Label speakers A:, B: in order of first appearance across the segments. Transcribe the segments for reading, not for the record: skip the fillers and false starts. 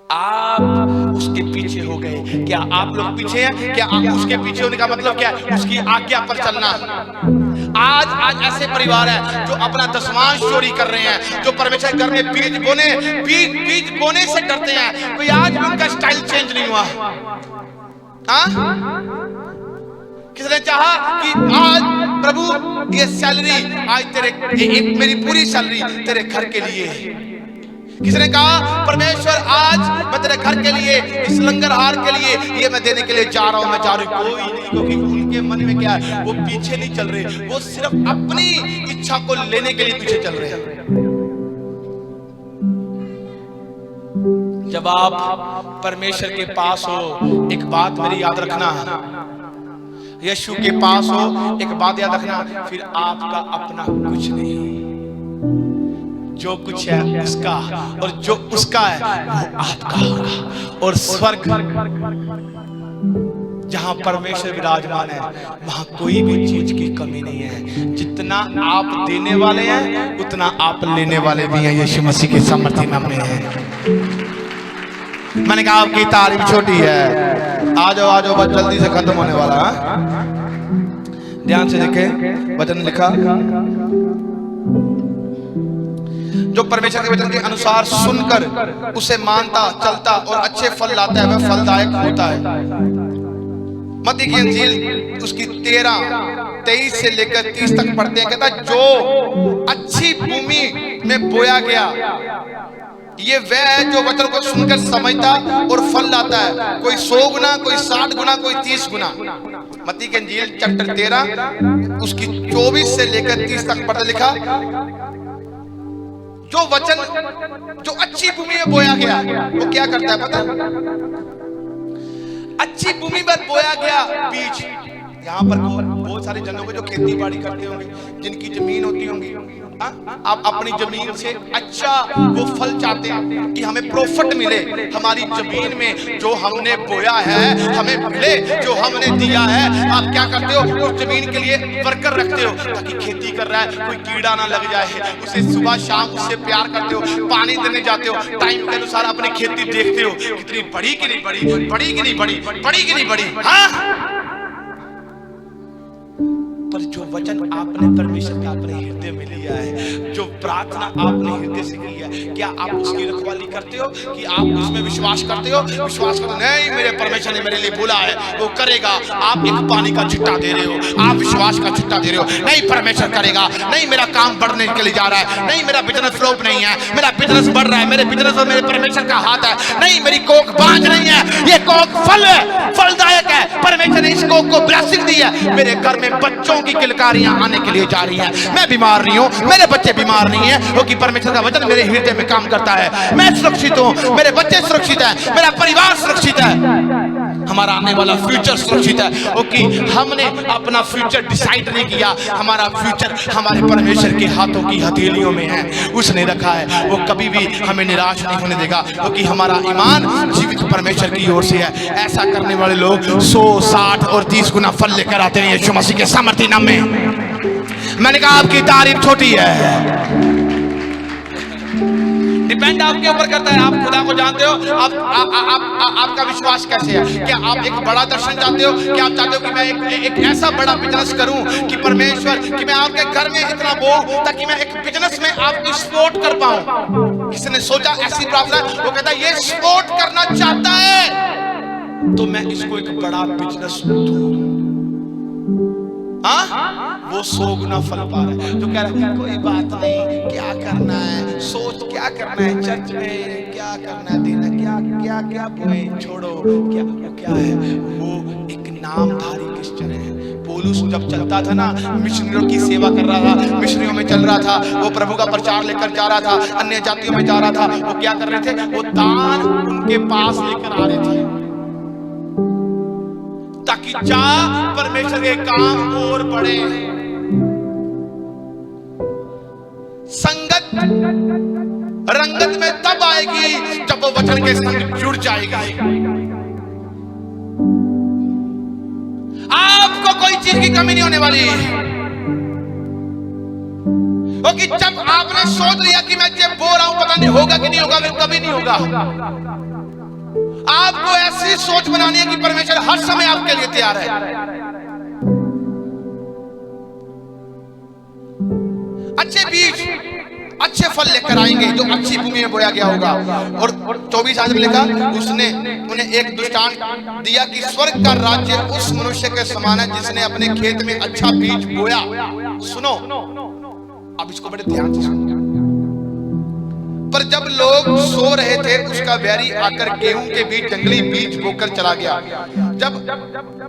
A: आप उसके पीछे हो गए। क्या आप लोग पीछे हैं? क्या आप उसके पीछे होने का मतलब क्या है? उसकी आज्ञा पर चलना। आज ऐसे परिवार है जो अपना दशमांश चोरी कर रहे हैं, जो परमेश्वर घर में बीज बोने से डरते हैं। कोई आज भी उनका स्टाइल चेंज नहीं हुआ। किसने चाहा कि आज प्रभु ये सैलरी आज तेरे मेरी पूरी सैलरी तेरे घर के लिए। किसने कहा परमेश्वर आज मैं तेरे घर के लिए, इस लंगरहार के लिए ये मैं देने के लिए जा रहा हूं, मैं जा रही हूं। कोई नहीं, क्योंकि उनके मन में क्या है, वो पीछे नहीं चल रहे, वो सिर्फ अपनी इच्छा को लेने के लिए पीछे चल रहे हैं। जब आप परमेश्वर के पास हो, एक बात मेरी याद रखना, यीशु के पास हो, एक बात याद रखना, फिर आपका अपना कुछ नहीं, जो कुछ है उसका, और जो उसका है वो आपका होगा। और स्वर्ग जहां परमेश्वर विराजमान है, वहां कोई भी चीज की कमी नहीं है। जितना आप देने वाले हैं उतना आप लेने वाले भी हैं। यीशु मसीह के सामर्थ्य नाम में है। मैंने कहा आपकी तारीफ छोटी है। आ जाओ बस जल्दी से खत्म होने वाला है। ध्यान से देखें, वचन लिखा, जो परमेश्वर के वचन के अनुसार सुनकर उसे मानता, चलता और अच्छे फल लाता है, वह फलदायक होता है। मत्ती की इंजील उसकी 13:23 से लेकर 30 तक पढ़ते हैं। कहता है जो अच्छी भूमि में बोया गया, ये वह है जो वचन को सुनकर समझता और फल लाता है, कोई 100 गुना, कोई 60 गुना, कोई 30 गुना। मत्ती की इंजील चैप्टर 13 उसकी 24 से लेकर 30 तक पढ़ते लिखा, जो वचन जो अच्छी भूमि में बोया गया वो क्या करता है पता? अच्छी भूमि पर बोया गया बीज। यहाँ पर बहुत सारे जनों को जो खेती बाड़ी करते होंगे, जिनकी जमीन होती होंगी, आप अपनी जमीन से अच्छा वो फल चाहते हैं कि हमें प्रॉफिट मिले, हमारी जमीन में जो हमने बोया है हमें मिले, जो हमने दिया है। आप क्या करते हो? उस जमीन के लिए वर्कर रखते हो ताकि खेती कर रहा है कोई कीड़ा ना लग जाए, उसे सुबह शाम उससे प्यार करते हो, पानी देने जाते हो, टाइम के अनुसार अपनी खेती देखते हो कितनी बड़ी कि नहीं बड़ी, बड़ी कि नहीं बड़ी, बड़ी कि नहीं बड़ी। हाँ, पर जो वचन आपने परमेश्वर का अपने हृदय में लिया है, जो प्रार्थना आपने हृदय से की है, क्या आप उसकी रखवाली करते हो? कि आप उसमें विश्वास करते हो? विश्वास करो, नहीं मेरे परमेश्वर ने मेरे लिए बोला है वो करेगा। आप एक पानी का छिट्टा दे रहे हो, आप विश्वास का छिट्टा दे रहे हो, नहीं परमेश्वर करेगा, नहीं मेरा काम बढ़ने के लिए जा रहा है, नहीं मेरा बिजनेस फ्लॉप नहीं है, मेरा बिजनेस बढ़ रहा है, मेरे बिजनेस में मेरे परमेश्वर का हाथ है, नहीं मेरी कोख बांझ नहीं है, ये कोख फल है, फलदायक है, परमेश्वर ने इस कोख को ब्लेसिंग दी है, मेरे घर में बच्चों की किलकारियां आने के लिए जा रही हैं, मैं बीमार नहीं हूं, मेरे बच्चे बीमार नहीं हैं, क्योंकि परमेश्वर का वचन मेरे हृदय में काम करता है। मैं सुरक्षित हूं, मेरे बच्चे सुरक्षित हैं, मेरा परिवार सुरक्षित है, हमारा आने वाला फ्यूचर सुरक्षित है, क्योंकि हमने अपना फ्यूचर डिसाइड नहीं किया, हमारा फ्यूचर हमारे परमेश्वर के हाथों की हथेलियों में है, उसने रखा है, वो कभी भी हमें निराश नहीं होने देगा, क्योंकि हमारा ईमान जीवित परमेश्वर की ओर से है। ऐसा करने वाले लोग 100, 60 और 30 गुना फल लेकर आते हैं यीशु मसीह के सामर्थ्य नाम में। मैंने कहा आपकी तारीफ छोटी है। डिपेंड आपके ऊपर करता है, आप खुदा को जानते हो, आपका विश्वास कैसे है? क्या आप एक बड़ा दर्शन चाहते हो? क्या आप चाहते हो कि मैं एक ऐसा बड़ा बिजनेस करूं कि परमेश्वर, कि मैं आपके घर में इतना बोऊं ताकि मैं एक बिजनेस में आपकी सपोर्ट कर पाऊं? किसी ने सोचा ऐसी प्रार्थना? वो कहता है ये सपोर्ट करना चाहता है तो मैं इसको एक बड़ा बिजनेस दूं। वो 100 गुना फल पा रहा है, तो कह रहा है कोई बात नहीं, क्या करना है, सोच क्या करना है, चर्च में क्या करना है, देना क्या क्या क्या बोए, छोड़ो क्या है। वो एक नामधारी क्रिश्चियन है। पौलुस जब चलता था ना, मिशनरियों की सेवा कर रहा था, मिशनरियों में चल रहा था, वो प्रभु का प्रचार लेकर जा रहा था, अन्य जातियों में जा रहा था, वो क्या कर रहे थे? वो दान उनके पास लेकर आ रहे थे ताकि जा परमेश्वर के काम और बढ़े। संगत रंगत में तब आएगी जब वो वचन के संग जुड़ जाएगी। आपको कोई चीज की कमी नहीं होने वाली। क्योंकि जब आपने सोच लिया कि मैं जब बोल रहा हूं पता नहीं होगा कि नहीं होगा, फिर कभी नहीं होगा। आपको ऐसी सोच बनानी है कि परमेश्वर हर समय आपके लिए तैयार है। अच्छे बीज अच्छे फल लेकर आएंगे जो अच्छी भूमि में बोया गया होगा। और 24 आयत में लिखा, उसने उन्हें एक दृष्टांत दिया कि स्वर्ग का राज्य उस मनुष्य के समान है जिसने अपने खेत में अच्छा बीज बोया। सुनो, अब इसको बड़े ध्यान से सुनो। पर जब लोग सो रहे थे उसका बैरी आकर गेहूं के बीच जंगली बीज बोकर चला गया। जब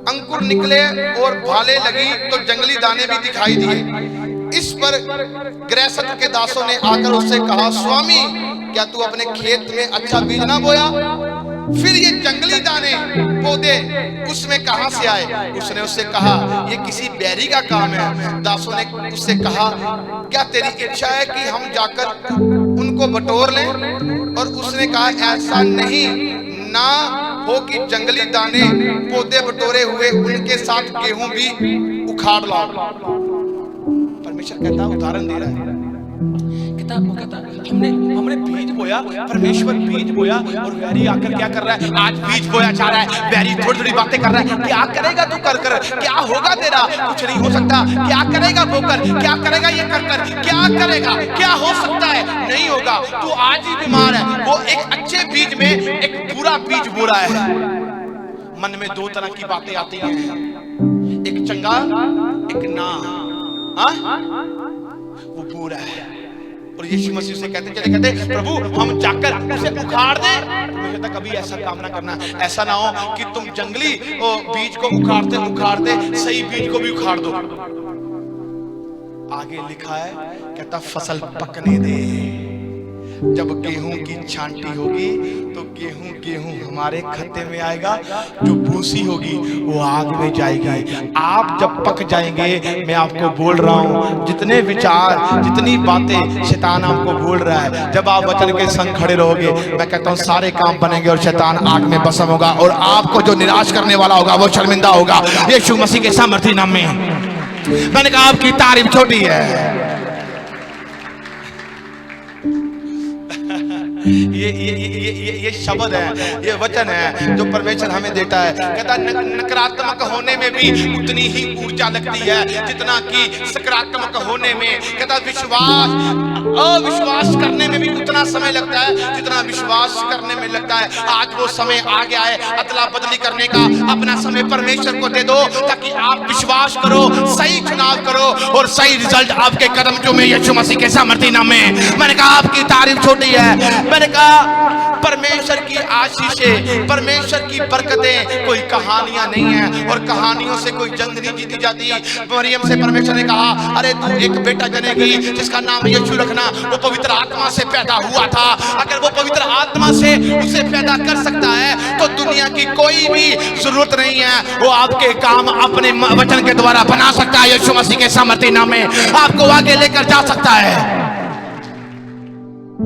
A: अंकुर निकले और भाले लगी तो जंगली दाने भी दिखाई दिए। इस पर गृहस्थ के दासों ने आकर उससे कहा, स्वामी क्या तू अपने खेत में अच्छा बीज ना बोया? फिर ये जंगली दाने पौधे उसमें कहां से आए? उसने उससे कहा, ये किसी बैरी का काम है। दासों ने उससे कहा, क्या तेरी इच्छा है कि हम जाकर उनको बटोर लें? और उसने कहा, ऐसा नहीं ना हो कि जंगली दाने पौधे बटोरे हुए उनके साथ गेहूं भी उखाड़ लाओ। परमेश्वर कहता है, उदाहरण दे रहा है, कहता हमने बीज बोया, परमेश्वर बीज बोया और बैरी आकर क्या कर रहा है? आज बीज बोया जा रहा है, बैरी थोड़ी थोड़ी बातें कर रहा है। क्या करेगा तू कर कर? क्या होगा तेरा? कुछ नहीं हो सकता। क्या करेगा बोकर? क्या करेगा ये कर कर? क्या करेगा? क्या हो सकता है? नहीं होगा। तू आज ही बीमार है। वो एक अच्छे बीज में एक बुरा बीज बो रहा है। मन में दो तरह की बातें आती हैं, एक चंगा एक ना। वो बुरा है। और यीशु मसीह से कहते चले, कहते प्रभु हम जाकर उसे उखाड़ दें। कहता कभी ऐसा काम ना करना। ऐसा ना हो कि तुम जंगली बीज को उखाड़ते उखाड़ते सही बीज को भी उखाड़ दो। आगे लिखा है, कहता फसल पकने दे। जब गेहूं की छांटी होगी तो गेहूं गेहूं हमारे खत्ते में आएगा, जो भूसी होगी वो आग में जाएगी। आप जब पक जाएंगे, मैं आपको बोल रहा हूं, जितने विचार जितनी बातें शैतान आपको बोल रहा है, जब आप वचन के संग खड़े रहोगे, मैं कहता हूं सारे काम बनेंगे और शैतान आग में भस्म होगा। और आपको जो निराश करने वाला होगा वो शर्मिंदा होगा। यीशु मसीह के सामर्थी नाम में मैंने कहा, आपकी तारीफ छोटी है। ये शब्द है, ये वचन है जो परमेश्वर हमें देता है। कहता नकारात्मक होने में भी उतनी ही ऊर्जा लगती है जितना कि सकारात्मक होने में। कहता अविश्वास करने में भी उतना समय लगता है जितना विश्वास करने में लगता है। आज वो समय आ गया है अदला बदली करने का। अपना समय परमेश्वर को दे दो ताकि आप विश्वास करो, सही चुनाव करो और सही रिजल्ट आपके कदम जो में यीशु मसीह के सामर्थी नाम में। मैंने कहा आपकी तारीफ छोटी है। मैंने कहा परमेश्वर की आशीषें, परमेश्वर की बरकतें कोई कहानियां नहीं है और कहानियों से कोई जंग नहीं जीती जाती। मरियम से परमेश्वर ने कहा, अरे तू एक बेटा जनेगी जिसका नाम यीशु रखना। वो पवित्र आत्मा से पैदा हुआ था। अगर वो पवित्र आत्मा से उसे पैदा कर सकता है तो दुनिया की कोई भी जरूरत नहीं है। वो आपके काम अपने वचन के द्वारा बना सकता है। यीशु मसीह के सामर्थी नाम में आपको आगे लेकर जा सकता है।